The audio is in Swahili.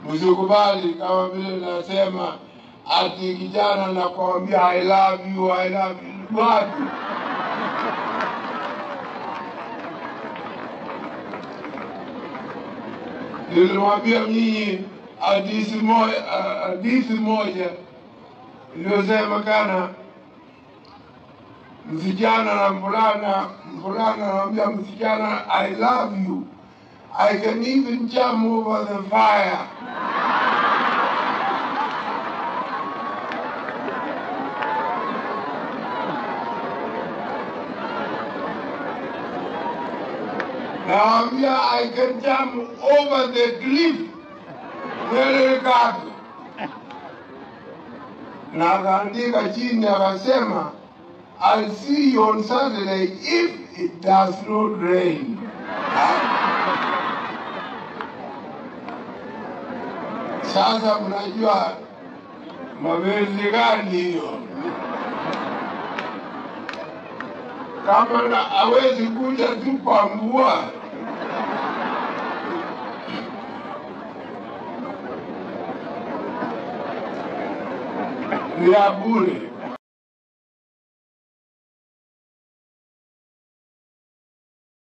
Msikubali kama vile nasema ati kijana nakwambia I love you, I love you. Wapi? Nilimwambia mimi hadithi moja iliyosema kana msijana na mvulana anamwambia msijana I love you. I can even jump over the fire. Naambia I can jump over the cliff. Very good. Na akaandika chini akasema I'll see you on Saturday if it does not rain. Sasa mnajua mapenzi gani hiyo? Kama hawezi kuja tu kwa mvua. Ni ya bure.